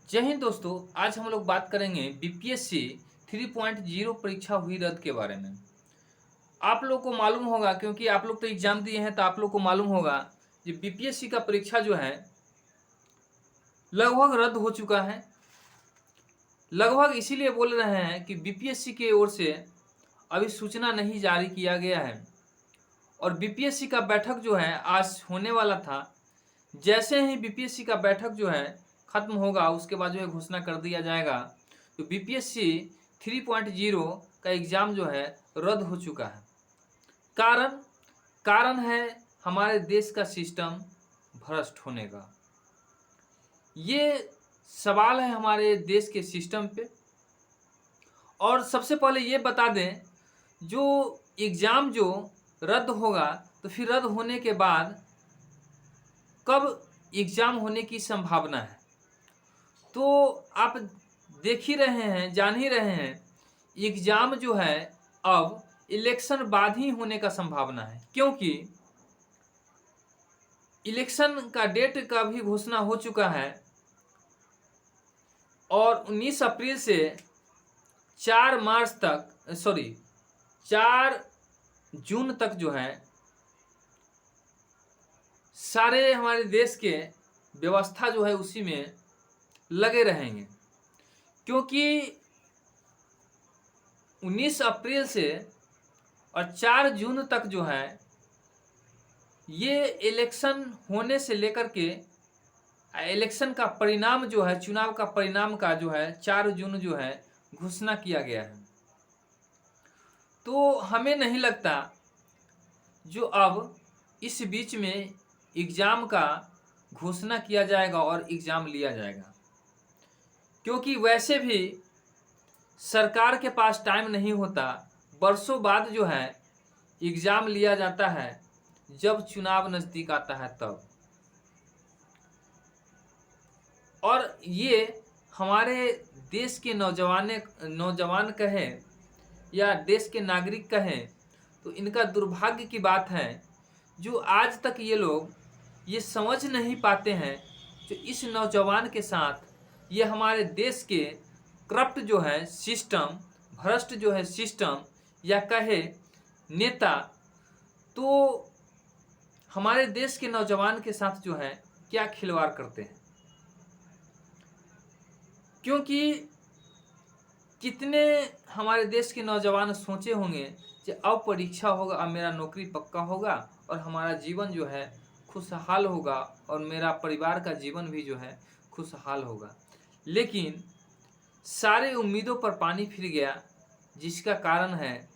जय हिंद दोस्तों। आज हम लोग बात करेंगे बीपीएससी 3.0 परीक्षा हुई रद्द के बारे में। आप लोग को मालूम होगा, क्योंकि आप लोग तो एग्जाम दिए हैं, तो आप लोग को मालूम होगा कि बीपीएससी का परीक्षा जो है लगभग रद्द हो चुका है। लगभग इसीलिए बोल रहे हैं कि बीपीएससी की ओर से अभी सूचना नहीं जारी किया गया है और बीपीएससी का बैठक जो है आज होने वाला था। जैसे ही बीपीएससी का बैठक जो है खत्म होगा, उसके बाद जो है घोषणा कर दिया जाएगा। तो बीपीएससी 3.0 का एग्जाम जो है रद्द हो चुका है। कारण कारण है हमारे देश का सिस्टम भ्रष्ट होने का। ये सवाल है हमारे देश के सिस्टम पे। और सबसे पहले ये बता दें, जो एग्जाम जो रद्द होगा तो फिर रद्द होने के बाद कब एग्जाम होने की संभावना है, तो आप देख ही रहे हैं, जान ही रहे हैं, एग्जाम जो है अब इलेक्शन बाद ही होने का संभावना है। क्योंकि इलेक्शन का डेट का भी घोषणा हो चुका है और 19 अप्रैल से 4 मार्च तक, 4 जून तक जो है सारे हमारे देश के व्यवस्था जो है उसी में लगे रहेंगे। क्योंकि 19 अप्रैल से और 4 जून तक जो है ये इलेक्शन होने से लेकर के इलेक्शन का परिणाम जो है, चुनाव का परिणाम का जो है 4 जून जो है घोषणा किया गया है। तो हमें नहीं लगता जो अब इस बीच में एग्ज़ाम का घोषणा किया जाएगा और एग्ज़ाम लिया जाएगा। क्योंकि वैसे भी सरकार के पास टाइम नहीं होता, बरसों बाद जो है एग्ज़ाम लिया जाता है जब चुनाव नज़दीक आता है तब। और ये हमारे देश के नौजवान कहें या देश के नागरिक कहें तो इनका दुर्भाग्य की बात है, जो आज तक ये लोग ये समझ नहीं पाते हैं जो इस नौजवान के साथ ये हमारे देश के करप्ट जो है सिस्टम, भ्रष्ट जो है सिस्टम या कहे नेता, तो हमारे देश के नौजवान के साथ जो है क्या खिलवाड़ करते हैं। क्योंकि कितने हमारे देश के नौजवान सोचे होंगे कि अब परीक्षा होगा, अब मेरा नौकरी पक्का होगा और हमारा जीवन जो है खुशहाल होगा और मेरा परिवार का जीवन भी जो है खुशहाल होगा। लेकिन सारे उम्मीदों पर पानी फिर गया, जिसका कारण है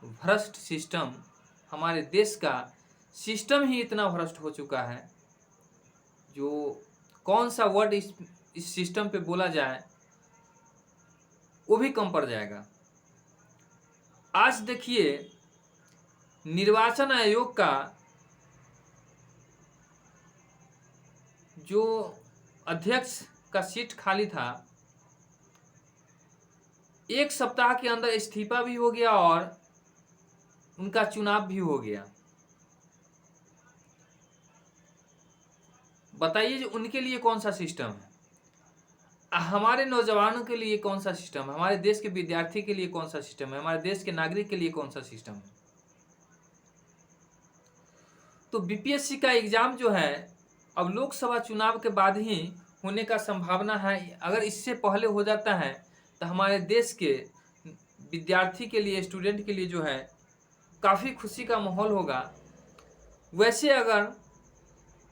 भ्रष्ट सिस्टम। हमारे देश का सिस्टम ही इतना भ्रष्ट हो चुका है, जो कौन सा वर्ड इस सिस्टम पे बोला जाए वो भी कम पड़ जाएगा। आज देखिए, निर्वाचन आयोग का जो अध्यक्ष का सीट खाली था, 1 सप्ताह के अंदर इस्तीफा भी हो गया और उनका चुनाव भी हो गया। बताइए जो उनके लिए कौन सा सिस्टम है, हमारे नौजवानों के लिए कौन सा सिस्टम है, हमारे देश के विद्यार्थी के लिए कौन सा सिस्टम है, हमारे देश के नागरिक के लिए कौन सा सिस्टम है। तो बीपीएससी का एग्जाम जो है अब लोकसभा चुनाव के बाद ही होने का संभावना है। अगर इससे पहले हो जाता है तो हमारे देश के विद्यार्थी के लिए, स्टूडेंट के लिए जो है काफ़ी खुशी का माहौल होगा। वैसे अगर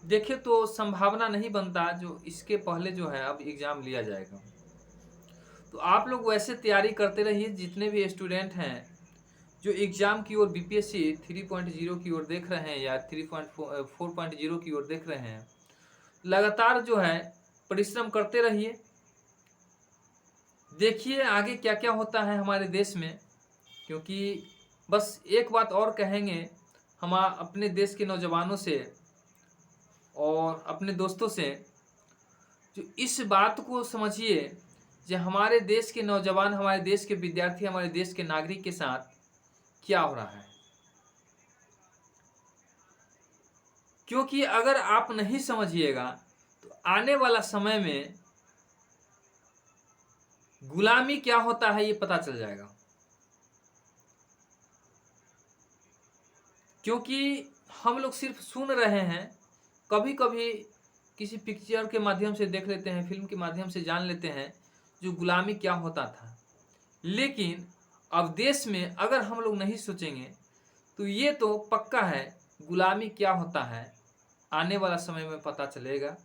देखें तो संभावना नहीं बनता जो इसके पहले जो है अब एग्ज़ाम लिया जाएगा। तो आप लोग वैसे तैयारी करते रहिए, जितने भी स्टूडेंट हैं जो एग्ज़ाम की ओर बीपीएससी 3.0 की ओर देख रहे हैं या 3.4.0 की ओर देख रहे हैं, लगातार जो है परिश्रम करते रहिए। देखिए आगे क्या क्या होता है हमारे देश में। क्योंकि बस एक बात और कहेंगे हम अपने देश के नौजवानों से और अपने दोस्तों से, जो इस बात को समझिए कि हमारे देश के नौजवान, हमारे देश के विद्यार्थी, हमारे देश के नागरिक के साथ क्या हो रहा है। क्योंकि अगर आप नहीं समझिएगा तो आने वाला समय में गुलामी क्या होता है ये पता चल जाएगा। क्योंकि हम लोग सिर्फ सुन रहे हैं, कभी कभी किसी पिक्चर के माध्यम से देख लेते हैं, फिल्म के माध्यम से जान लेते हैं जो गुलामी क्या होता था। लेकिन अब देश में अगर हम लोग नहीं सोचेंगे तो ये तो पक्का है, गुलामी क्या होता है आने वाला समय में पता चलेगा।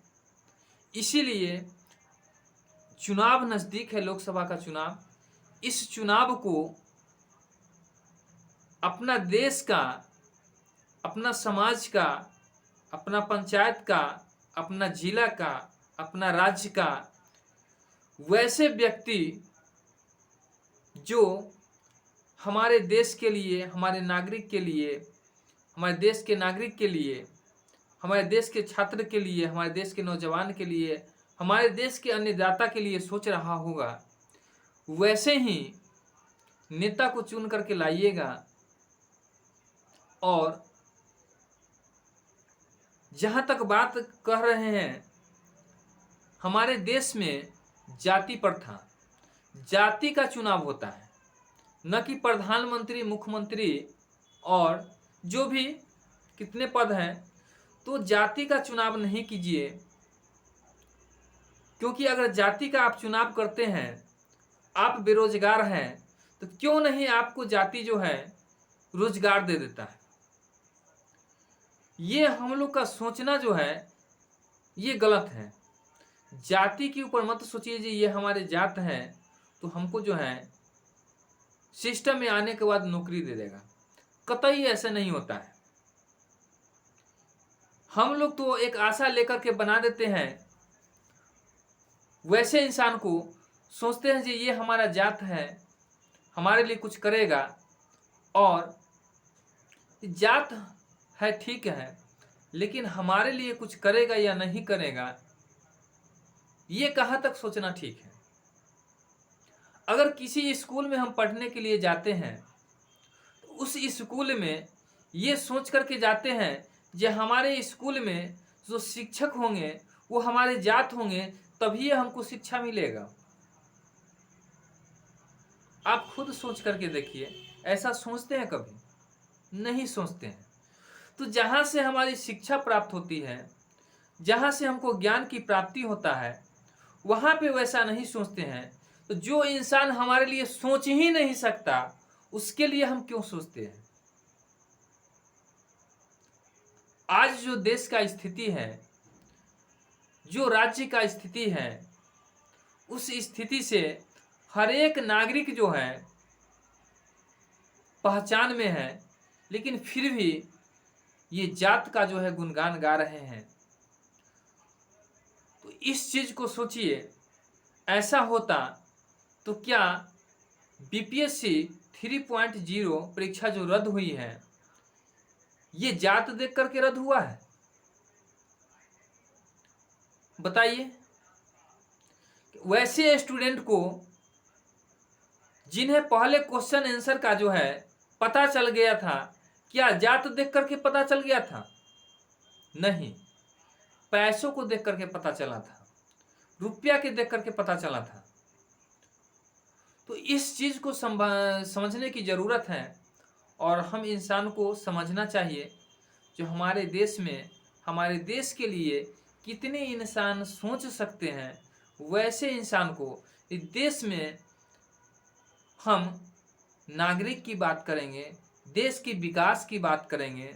इसीलिए चुनाव नज़दीक है, लोकसभा का चुनाव। इस चुनाव को अपना देश का, अपना समाज का, अपना पंचायत का, अपना जिला का, अपना राज्य का वैसे व्यक्ति जो हमारे देश के लिए, हमारे नागरिक के लिए, हमारे देश के नागरिक के लिए, हमारे देश के छात्र के लिए, हमारे देश के नौजवान के लिए, हमारे देश के अन्नदाता के लिए सोच रहा होगा, वैसे ही नेता को चुन करके लाइएगा। और जहां तक बात कह रहे हैं, हमारे देश में जाति प्रथा, जाति का चुनाव होता है, न कि प्रधानमंत्री, मुख्यमंत्री और जो भी कितने पद हैं। तो जाति का चुनाव नहीं कीजिए, क्योंकि अगर जाति का आप चुनाव करते हैं, आप बेरोजगार हैं, तो क्यों नहीं आपको जाति जो है रोजगार दे देता है। ये हम लोग का सोचना जो है ये गलत है। जाति के ऊपर मत सोचिए जी ये हमारे जात है तो हमको जो है सिस्टम में आने के बाद नौकरी दे देगा। कतई ऐसा नहीं होता है। हम लोग तो एक आशा लेकर के बना देते हैं, वैसे इंसान को सोचते हैं जी ये हमारा जात है, हमारे लिए कुछ करेगा। और जात है ठीक है, लेकिन हमारे लिए कुछ करेगा या नहीं करेगा, ये कहाँ तक सोचना ठीक है। अगर किसी स्कूल में हम पढ़ने के लिए जाते हैं तो उस स्कूल में ये सोच करके जाते हैं कि हमारे स्कूल में जो शिक्षक होंगे वो हमारे जात होंगे, तभी हमको शिक्षा मिलेगा। आप खुद सोच करके देखिए, ऐसा सोचते हैं? कभी नहीं सोचते हैं। तो जहाँ से हमारी शिक्षा प्राप्त होती है, जहाँ से हमको ज्ञान की प्राप्ति होता है, वहाँ पे वैसा नहीं सोचते हैं। तो जो इंसान हमारे लिए सोच ही नहीं सकता, उसके लिए हम क्यों सोचते हैं। आज जो देश का स्थिति है, जो राज्य का स्थिति है, उस स्थिति से हर एक नागरिक जो है पहचान में है, लेकिन फिर भी ये जात का जो है गुणगान गा रहे हैं। तो इस चीज को सोचिए, ऐसा होता तो क्या बीपीएससी 3.0 परीक्षा जो रद्द हुई है, ये जात देख करके रद्द हुआ है? बताइए। वैसे स्टूडेंट को जिन्हें पहले क्वेश्चन आंसर का जो है पता चल गया था, क्या जात देख करके पता चल गया था? नहीं, पैसों को देख करके पता चला था, रुपया के देख करके पता चला था। तो इस चीज को समझने की जरूरत है, और हम इंसान को समझना चाहिए जो हमारे देश में, हमारे देश के लिए कितने इंसान सोच सकते हैं, वैसे इंसान को इस देश में हम नागरिक की बात करेंगे, देश के विकास की बात करेंगे,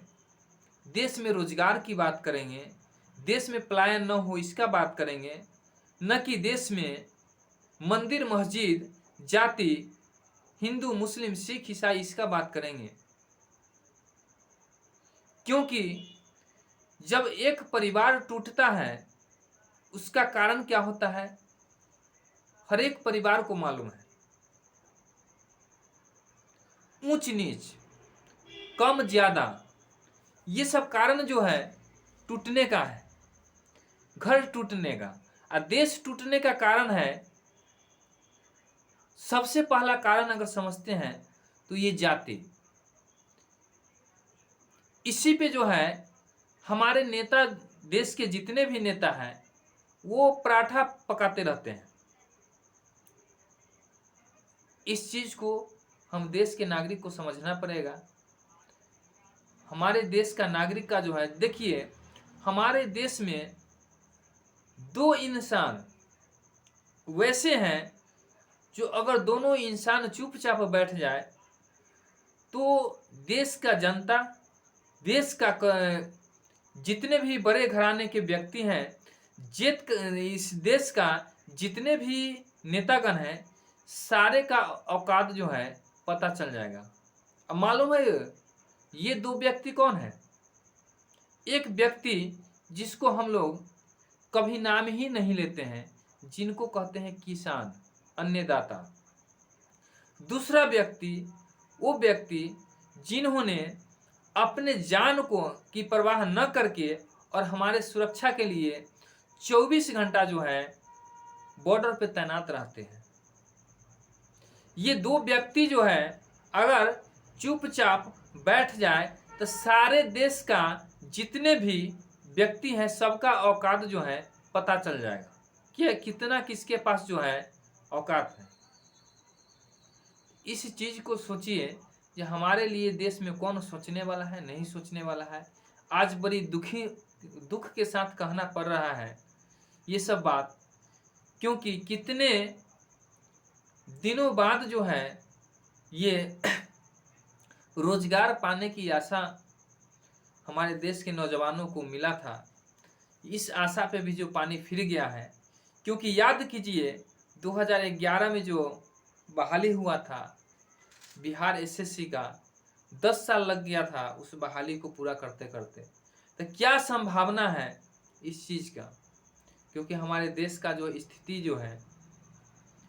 देश में रोजगार की बात करेंगे, देश में पलायन न हो इसका बात करेंगे, न कि देश में मंदिर मस्जिद जाति हिंदू मुस्लिम सिख ईसाई इसका बात करेंगे। क्योंकि जब एक परिवार टूटता है उसका कारण क्या होता है, हर एक परिवार को मालूम है। ऊंच नीच, कम ज्यादा, ये सब कारण जो है टूटने का है, घर टूटने का। और देश टूटने का कारण है, सबसे पहला कारण अगर समझते हैं तो ये जाति। इसी पे जो है हमारे नेता, देश के जितने भी नेता हैं, वो पराठा पकाते रहते हैं। इस चीज़ को हम देश के नागरिक को समझना पड़ेगा। हमारे देश का नागरिक का जो है, देखिए हमारे देश में 2 इंसान वैसे हैं जो अगर दोनों इंसान चुपचाप बैठ जाए तो देश का जनता, देश का जितने भी बड़े घराने के व्यक्ति हैं, इस देश का जितने भी नेतागण हैं, सारे का औकात जो है पता चल जाएगा। अब मालूम है ये 2 व्यक्ति कौन है? एक व्यक्ति जिसको हम लोग कभी नाम ही नहीं लेते हैं, जिनको कहते हैं किसान, अन्नदाता। दूसरा व्यक्ति वो व्यक्ति जिन्होंने अपने जान को की परवाह न करके और हमारे सुरक्षा के लिए 24 घंटा जो है बॉर्डर पे तैनात रहते हैं। ये 2 व्यक्ति जो है अगर चुपचाप बैठ जाए तो सारे देश का जितने भी व्यक्ति हैं सबका औकात जो है पता चल जाएगा कि कितना किसके पास जो है औकात है। इस चीज़ को सोचिए कि हमारे लिए देश में कौन सोचने वाला है, नहीं सोचने वाला है। आज बड़ी दुख के साथ कहना पड़ रहा है ये सब बात, क्योंकि कितने दिनों बाद जो है ये रोजगार पाने की आशा हमारे देश के नौजवानों को मिला था, इस आशा पे भी जो पानी फिर गया है। क्योंकि याद कीजिए 2011 में जो बहाली हुआ था बिहार एसएससी का, 10 साल लग गया था उस बहाली को पूरा करते करते। तो क्या संभावना है इस चीज़ का? क्योंकि हमारे देश का जो स्थिति जो है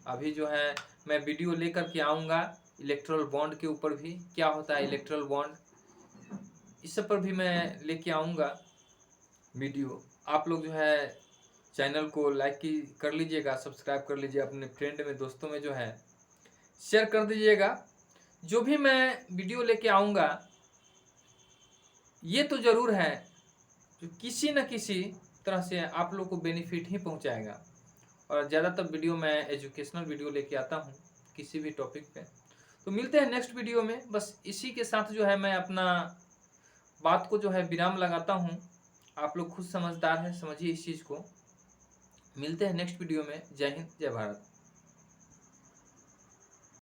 अभी जो है, मैं वीडियो लेकर के आऊँगा इलेक्ट्रल बॉन्ड के ऊपर भी, क्या होता है इलेक्ट्रल बॉन्ड, इस सब पर भी मैं लेके आऊँगा वीडियो। आप लोग जो है चैनल को लाइक कर लीजिएगा, सब्सक्राइब कर लीजिए, अपने फ्रेंड में दोस्तों में जो है शेयर कर दीजिएगा। जो भी मैं वीडियो लेके आऊँगा ये तो ज़रूर है जो किसी न किसी तरह से आप लोग को बेनिफिट ही पहुँचाएगा। और ज़्यादातर वीडियो मैं एजुकेशनल वीडियो लेके आता हूँ किसी भी टॉपिक पे। तो मिलते हैं नेक्स्ट वीडियो में। बस इसी के साथ जो है मैं अपना बात को जो है विराम लगाता हूँ। आप लोग खुद समझदार हैं, समझिए इस चीज़ को। मिलते हैं नेक्स्ट वीडियो में। जय हिंद, जय भारत।